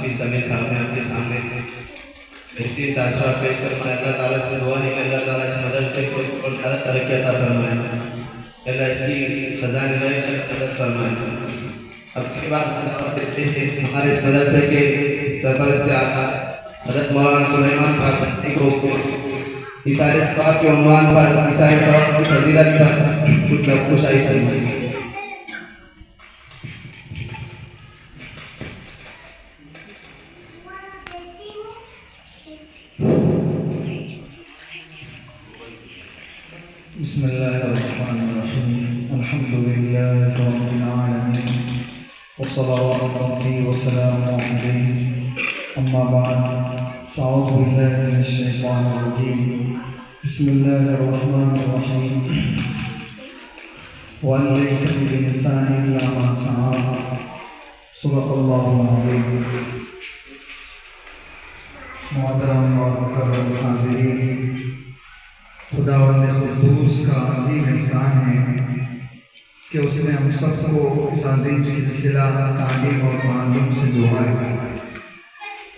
کی سمیت سامنے آپ کے سامنے بہترین تاثرات پیش فرمائے۔ اللہ تعالیٰ سے دعا ہے کہ اللہ تعالیٰ اس مدرسے کو اور زیادہ ترقی عطا فرمائے، اللہ اس کی خزانہ داری سے مدد فرمائے۔ اب اس کے بعد دعوت دیتے ہیں ہمارے اس مدرسے کے سرپرست آقا حضرت مولانا سلیمان صاحب بھٹی کو اثار ثواب کے عنوان پر اثار ثواب کی فضیلت پر کچھ گفتگو فرمائیں۔ بسم اللہ الرحمن الرحیم، الحمد للہ رب العالمین، وصلوات ربی وسلامہ علیہ، اما بعد، اعوذ باللہ من الشیطان الرجیم، بسم اللہ الرحمن الرحیم، وَأَن لَيْسَ لِلْإِنسَانِ إِلَّا مَا سَعَىٰ، صدق اللہ العظیم۔ محترم اور مکرم حاضرین، خداوند قدوس کا عظیم احسان ہے کہ اس نے ہم سب کو اس عظیم سلسلہ تعلیم اور معلوم سے جوڑا ہے۔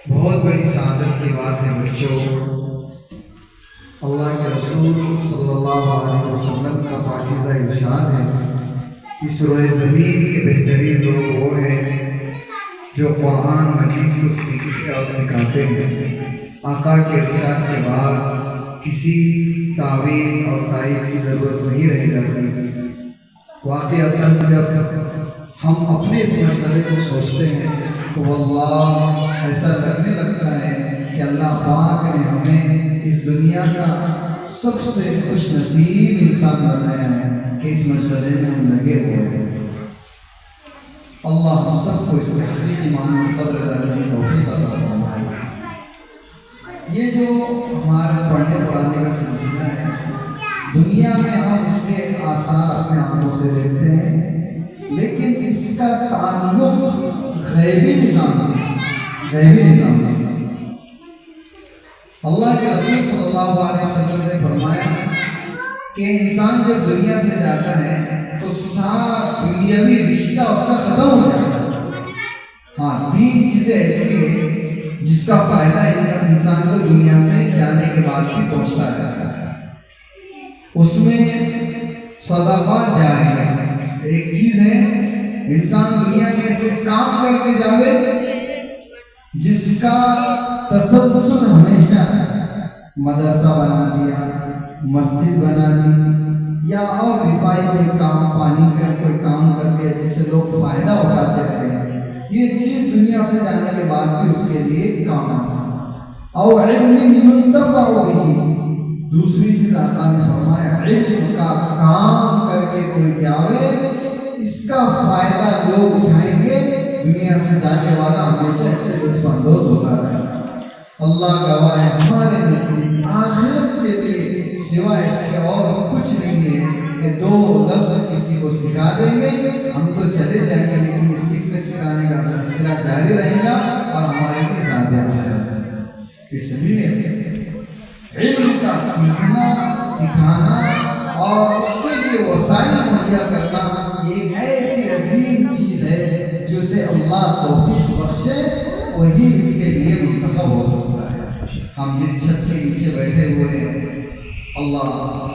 بہت بڑی سعادت کی بات ہے بچوں، اللہ کے رسول صلی اللہ علیہ وسلم کا پاکیزہ ارشاد ہے کہ سورہ زمین کے بہترین لوگ وہ ہیں جو قرآن مجید کو سیکھتے اور سکھاتے ہیں۔ آقا کے ارشاد کے بعد کسی تعویل اور تائید کی ضرورت نہیں رہ جاتی۔ واقعتاً جب ہم اپنے اس مسئلے کو سوچتے ہیں تو واللہ ایسا لگنے لگتا ہے کہ اللہ پاک نے ہمیں اس دنیا کا سب سے خوش نصیب انسان بنایا ہے کہ اس مسئلے میں ہم لگے ہوئے ہیں۔ اللہ ہم سب کو اس حقیقی معنی میں قدر کرنے کی توفیق عطا فرمائے۔ یہ جو ہمارے پڑھنے پڑھانے کا سلسلہ ہے، دنیا میں ہم اس کے آثار اپنے آنکھوں سے دیکھتے ہیں، لیکن اس کا تعلق غیبی نظام سے اللہ کے رسول صلی اللہ علیہ وسلم نے فرمایا کہ انسان جب دنیا سے جاتا ہے تو سارا دنیاوی رشتہ اس کا ختم ہو جاتا ہے۔ ہاں، 3 چیزیں ایسی ہیں جس کا فائدہ انسان کو دنیا سے جانے کے بعد بھی پہنچتا رہتا ہے۔ اس میں صدقہ جاریہ ایک چیز ہے، انسان دنیا میں ایسے کام کر کے جاوے جس کا تسلسل ہمیشہ مدرسہ بنا دیا، مسجد بنا دی، یا اور رفائی کوئی کام، پانی کا کوئی کام کر دیا جس سے لوگ فائدہ اٹھاتے رہے۔ یہ چیز دنیا سے جانے کے بعد بھی اس کے لیے کام آتا۔ اور علم ينتفع به، دوسری چیز آقا نے فرمایا علم کا کام کر کے کوئی جاوے، اس کا فائدہ لوگ اٹھائیں گے، دنیا سے جانے والا ہمیشہ اس سے لطف اندوز ہوتا ہے۔ اللہ گواہ ہے ہمارے نزدیک آخرت کے لیے سوائے اس کے اور کچھ نہیں ہے کہ 2 لفظ کسی کو سکھا دیں گے، ہم تو چلے جائیں گے، لیکن یہ سیکھنے سکھانے کا سلسلہ جاری رہے گا اور ہمارے لیے زیادہ آخرت ہے۔ اس لیے علم کا سیکھنا، سکھانا اور اس کے لیے وسائل مہیا کرنا یہ ایک ایسی عظیم چیز ہے جو اسے اللہ توفیق بخشے وہی اس کے لیے منتخب ہو سکتا ہے۔ ہم جس چھت کے نیچے بیٹھے ہوئے ہیں، اللہ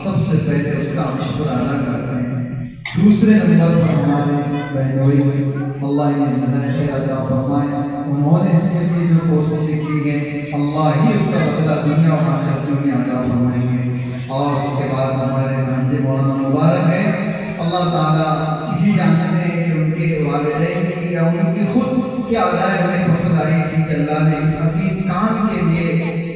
سب سے پہلے اس کا شکر ادا کرتے ہیں۔ دوسرے نمبر پر ہمارے بہنوئی اللہ انہیں جزائے خیر عطا فرمائے، انہوں نے اس کے لیے جو کوششیں کی ہیں اللہ ہی اس کا بدلہ دنیا اور آخرت میں عطا فرمائیں گے۔ اور اس کے بعد ہمارے بھانجے مولانا مبارک ہیں، اللہ تعالیٰ بھی جانتے ہیں کہ ان کے والدین کی یا ان کی خود کیا ادائے انہیں پسند آئی تھی کہ اللہ نے اس عظیم کام کے لیے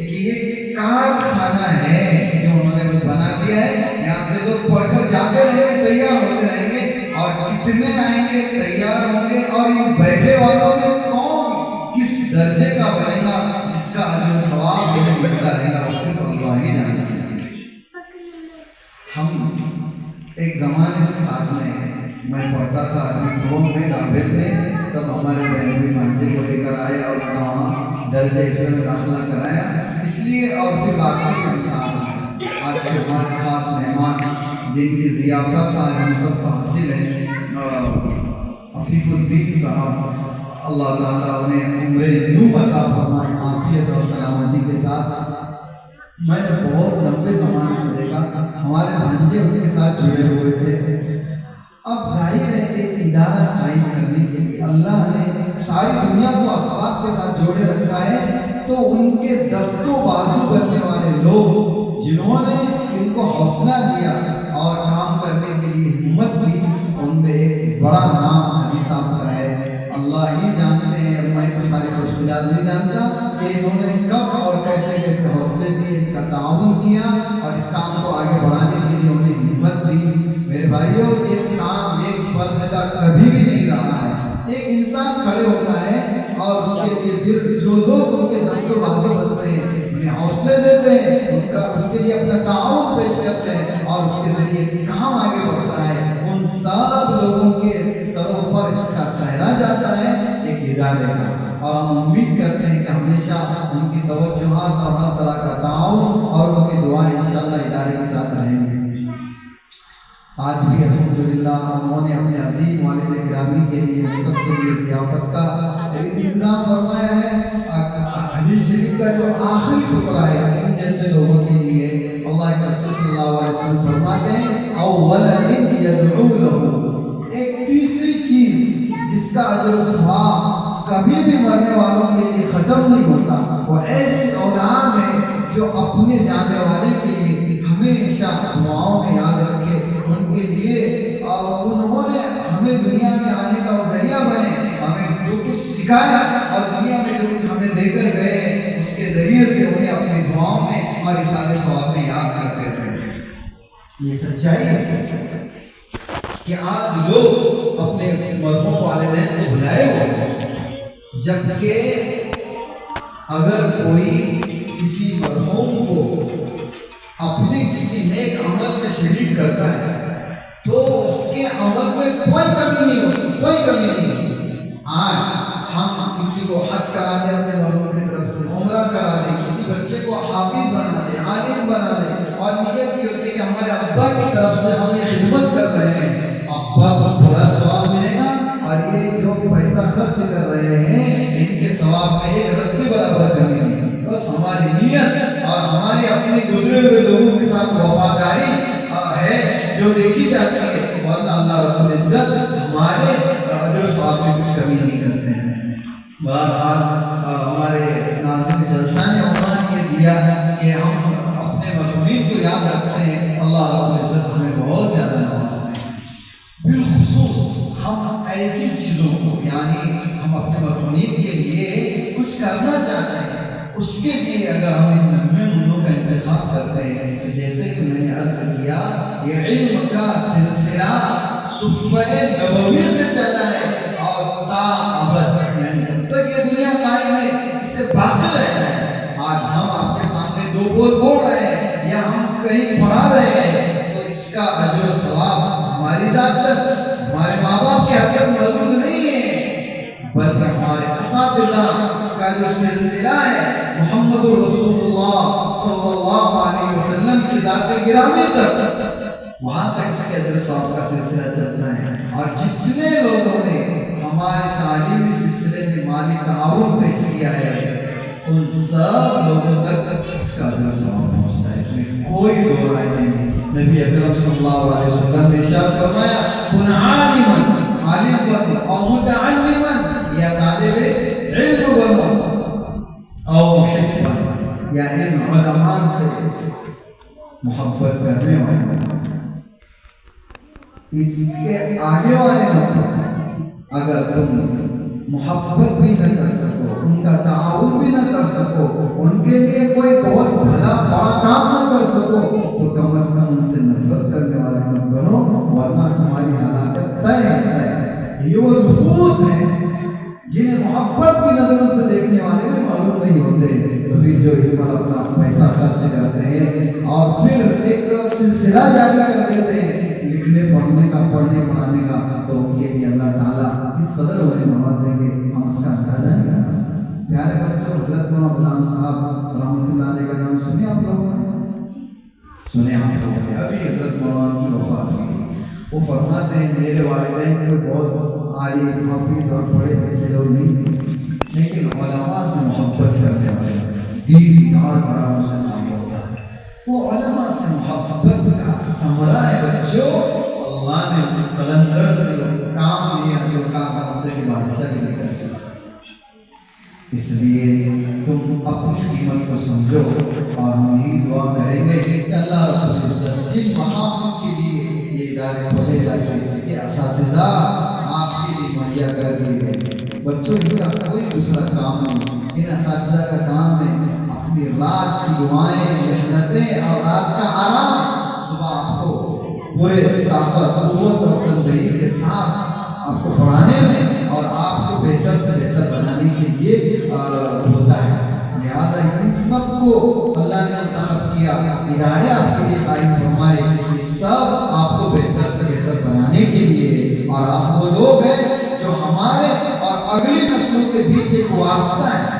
کہ یہ کارخانہ ہے جو انہوں نے بس بنا دیا ہے، یہاں سے لوگ پڑھ کر جاتے رہیں گے، تیار ہوتے رہیں گے، اور کتنے آئیں گے، تیار ہوں گے، اور ان بیٹھے والوں میں کون کس درجے کا بنے گا جس کا اجر و ثواب انہیں ملتا رہے گا، اس سے اللہ ہی جانتے ہیں۔ ہم ایک زمانے سے ساتھ میں ہیں، میں پڑھتا تھا اپنی قوم میں کابل میں، تب ہمارے بہنوئی بھانجے کو لے کر آئے اور وہاں درجہ افضل میں داخلہ کرایا، اس لیے اور پھر باقی کے انسان آج کے ہمارے خاص مہمان جن کی ضیافت آج ہم سب کا حاصل ہے، عفیف الدین صاحب، اللہ تعالیٰ انہیں عمر نوح عافیت اور سلامتی کے ساتھ. میں نے بہت لمبے زمانے سے دیکھا ہمارے بھانجے ان کے ساتھ جڑے ہوئے تھے. اب ظاہر ہے ایک ادارہ قائم کرنے کے لیے اللہ نے ساری دنیا کو اسباب کے ساتھ جوڑے رکھا ہے، تو ان کے دستوں بازو بننے والے لوگ جنہوں نے ان کو حوصلہ دیا اور کام کرنے کے لیے ہمت دی، ان میں ایک بڑا نام علی صاحب کا ہے. اللہ ہی جانتے ہیں، میں تو ساری تفصیلات نہیں جانتا کہ انہوں نے کب اور کیسے کیسے حوصلے دیے، ان کا تعاون کیا اور اس کام کو آگے بڑھانے کے لیے انہیں ہمت دی. میرے بھائیوں، یہ کام ایک فرد کا کبھی بھی نہیں رہا ہے. ایک انسان کھڑے ہوتا ہے اور اس کے لیے پھر جو لوگ ان کے دست و بازو بنتے ہیں، انہیں حوصلے دیتے ہیں، ان کے لیے اپنا تعاون پیش کرتے ہیں اور اس کے ذریعے کام آگے بڑھتا ہے، ان سب لوگوں کے سروں پر اس کا سہرا جاتا ہے ایک ادارے کا. اور ہم امید کرتے ہیں کہ ہمیشہ ان کی توجہات اور ہر طرح کا تعاون اور ان کی دعائیں انشاءاللہ ادارے کے ساتھ رہیں گے. آج بھی الحمدللہ انہوں نے اپنے عظیم والد گرامی کے لیے سب کے لیے ضیافت کا انتظام فرمایا ہے. حدیث شریف کا جو آخری ٹکڑا ہے ان جیسے لوگوں کے لیے اللہ کے رسول صلی اللہ علیہ وسلم فرماتے ہیں اولد یدعو له، ایک تیسری چیز جس کا اجر و ثواب کبھی بھی مرنے والوں کے لیے ختم نہیں ہوتا، وہ ایسی اولاد ہے جو اپنے جانے والے کے لیے ہمیشہ دعاؤں میں یاد رکھے، ان کے لیے اور انہوں نے ہمیں دنیا میں آنے کا وہ ذریعہ بنے، ہمیں جو کچھ سکھایا اور دنیا میں جو کچھ ہمیں دے کر گئے اس کے ذریعے سے انہیں اپنی دعاؤں میں اور رسالے ثواب میں یاد کرتے تھے. یہ سچائی ہے کہ آج لوگ اپنے مرحوم والدین کو بلائے ہوئے ہیں، جبکہ اگر کوئی کسی مرحوم کو اپنے کسی نیک عمل میں شریک کرتا ہے تو اس کے عمل میں کوئی کمی نہیں ہوتی، کوئی کمی نہیں ہوتی. آج ہم کسی کو حج کرا دیں اپنے مرحوم کی طرف سے، عمرہ کرا دیں، کسی بچے کو حافظ بنا دیں، عالم بنا دیں، اور نیت یہ ہوتی ہے کہ ہمارے ابا کی طرف سے ہم یہ خدمت کر رہے ہیں، ابا کو تھوڑا ثواب ملے گا اور یہ جو پیسہ خرچ کر رہے ہیں ان کے ثواب میں ایک رتی برابر کمی نہیں. بس ہماری نیت اور ہمارے اپنے گزرے ہوئے لوگوں کے ساتھ وفاداری ہے جو دیکھی جاتی ہے، ورنہ اللہ رب العزت ہمارے اجر و ثواب میں کچھ کمی نہیں کرتے ہیں. بہرحال ہمارے ناظرین جلسہ نے عنوان یہ دیا کہ ہم اپنے مرحومین کو یاد رکھتے ہیں، اللہ رب العزت ہمیں بہت زیادہ نوازتے ہیں. بالخصوص ہم ایسی چیزوں کو یعنی ہم اپنے مرحومین کے لیے کچھ کرنا چاہتے ہیں، اس کے لیے اگر ہم ان ننھے منوں کا انتخاب کرتے ہیں تو جیسے کہ میں نے عرض کیا یہ علم کا سلسلہ صفحہ نبوی سے چلا ہے اور تا ابد، یعنی جب تک یہ دنیا قائم ہے اس سے باقی رہنا ہے. آج ہم آپ کے سامنے دو بول رہے ہیں یا ہم کہیں پڑھا رہے ہیں تو اس کا اجر و ثواب ہماری ذات تک، ہمارے ماں باپ کے حق تک موجود نہیں ہے، بلکہ ہمارے اساتذہ کا جو سلسلہ ہے محمد رسول اللہ صلی اللہ علیہ وسلم کی ذات گرامی تک، وہاں تک اس کے اجر و ثواب کا سلسلہ چلتا ہے. اور جتنے لوگوں نے ہمارے تعلیمی سلسلے میں مالی تعاون پیش کیا ہے ان سب لوگوں تک اس کا اجر و ثواب پہنچتا ہے، اس میں کوئی دو رائے نہیں. نبی اکرم صلی اللہ علیہ وسلم نے ارشاد فرمایا کن عالما، عالم بنو، اور متعلما، یا طالب علم بنو، اور محبا، یا ان علماء سے محبت کرنے والے. اس کے آگے والے نمبر اگر تم محبت بھی نہ کر سکو، ان کا تعاون بھی نہ کر سکو، ان کے لیے کوئی بہت بھلا بڑا کام نہ کر سکو تو کم از کم ان سے نفرت کرنے والے مت بنو، ورنہ تمہاری ہلاکت طے ہے. یہ وہ نفوس ہیں جنہیں محبت کی نظروں سے دیکھنے والے بھی معلوم نہیں ہوتے، تو پھر جو ایک اپنا پیسہ خرچ کرتے ہیں اور پھر ایک سلسلہ جاری کر دیتے ہیں لکھنے پڑھنے کا، پڑھنے پڑھانے کا، تو ان کے لیے اللہ تعالیٰ اس قدر انہیں نوازیں گے ہم اس کا اندازہ نہیں کر سکتے. پیارے بچوں، حضرت مولانا غلام صاحب رحمۃ اللہ علیہ کا نام سنے آپ لوگوں نے؟ سنے آپ لوگوں نے؟ ابھی حضرت مولانا کی وفات ہوئی. وہ فرماتے ہیں میرے والدین کو بہت عالم، حافظ اور بڑے بڑے لوگ نہیں تھے، لیکن علماء سے محبت کرنے والے دیندار گھرانوں سے تعلق ہوتا ہے، وہ علماء سے محبت کا ثمرہ ہے بچوں۔ اللہ نے اس قلندر سے کام لیا جو کام کرتے کہ بادشاہ کے لیے کر سکتے، اس لیے تم اپنی قیمت کو سمجھو، اور ہم یہی دعا کریں گے کہ اللہ رب العزت جن مقاصد کے لیے یہ ادارے کھولے جاتے ہیں، یہ اساتذہ آپ کے لیے مہیا کر دیے گئے بچوں، ان کا کوئی دوسرا کام نہیں، ان اساتذہ کا کام ہے اپنی رات کی دعائیں، محنتیں اور رات کا آرام، صبح آپ کو پورے طاقت قوت اور تندہی کے ساتھ آپ کو پڑھانے میں اور آپ کو بہتر سے بہتر بنانے کے لیے ہوتا ہے۔ لہذا ان سب کو اللہ نے منتخب کیا، ادارے آپ کے لیے قائم فرمائے، یہ سب آپ کو بہتر سے بہتر بنانے کے لیے، اور آپ وہ لوگ ہیں جو ہمارے اور اگلی نسلوں کے بیچ ایک واسطہ ہے۔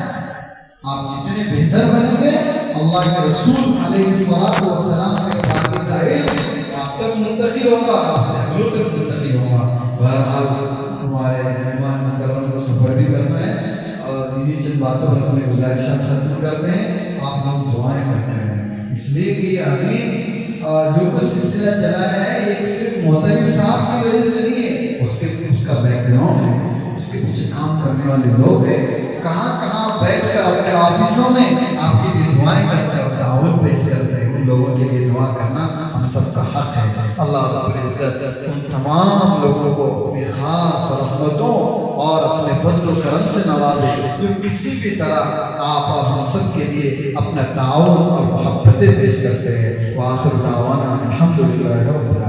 آپ جتنے بہتر بنیں گے، اللہ کے رسول علیہ الصلوۃ والسلام کا پاکیزہ علم آپ تک منتقل ہوگا اور آپ سے اگلوں تک منتقل ہوگا۔ بہرحال ہمارے مہمان مکرم کو سفر بھی کرنا ہے، اور انہیں چند باتوں پر اپنے گزارشات ختم کرتے ہیں، آپ لوگ دعائیں کرتے ہیں، اس لیے کہ یہ عظیم جو سلسلہ چلا ہے یہ صرف محترم صاحب کی وجہ سے نہیں ہے، اس کا بیک گراؤنڈ ہے، اس کے پیچھے کام کرنے والے لوگ ہیں، کہاں کہاں بیٹھ کر اپنے آفسوں میں آپ کے لیے دعائیں کرتے ہیں اور تعاون پیش کرتے ہیں، ان لوگوں کے لیے دعا کرنا ہم سب کا حق ہے۔ اللہ رب العزت ان تمام لوگوں کو اپنی خاص رحمتوں اور اپنے فضل و کرم سے نوازے جو کسی بھی طرح آپ اور ہم سب کے لیے اپنا تعاون اور محبتیں پیش کرتے ہیں۔ وآخر دعوانا الحمدللہ رب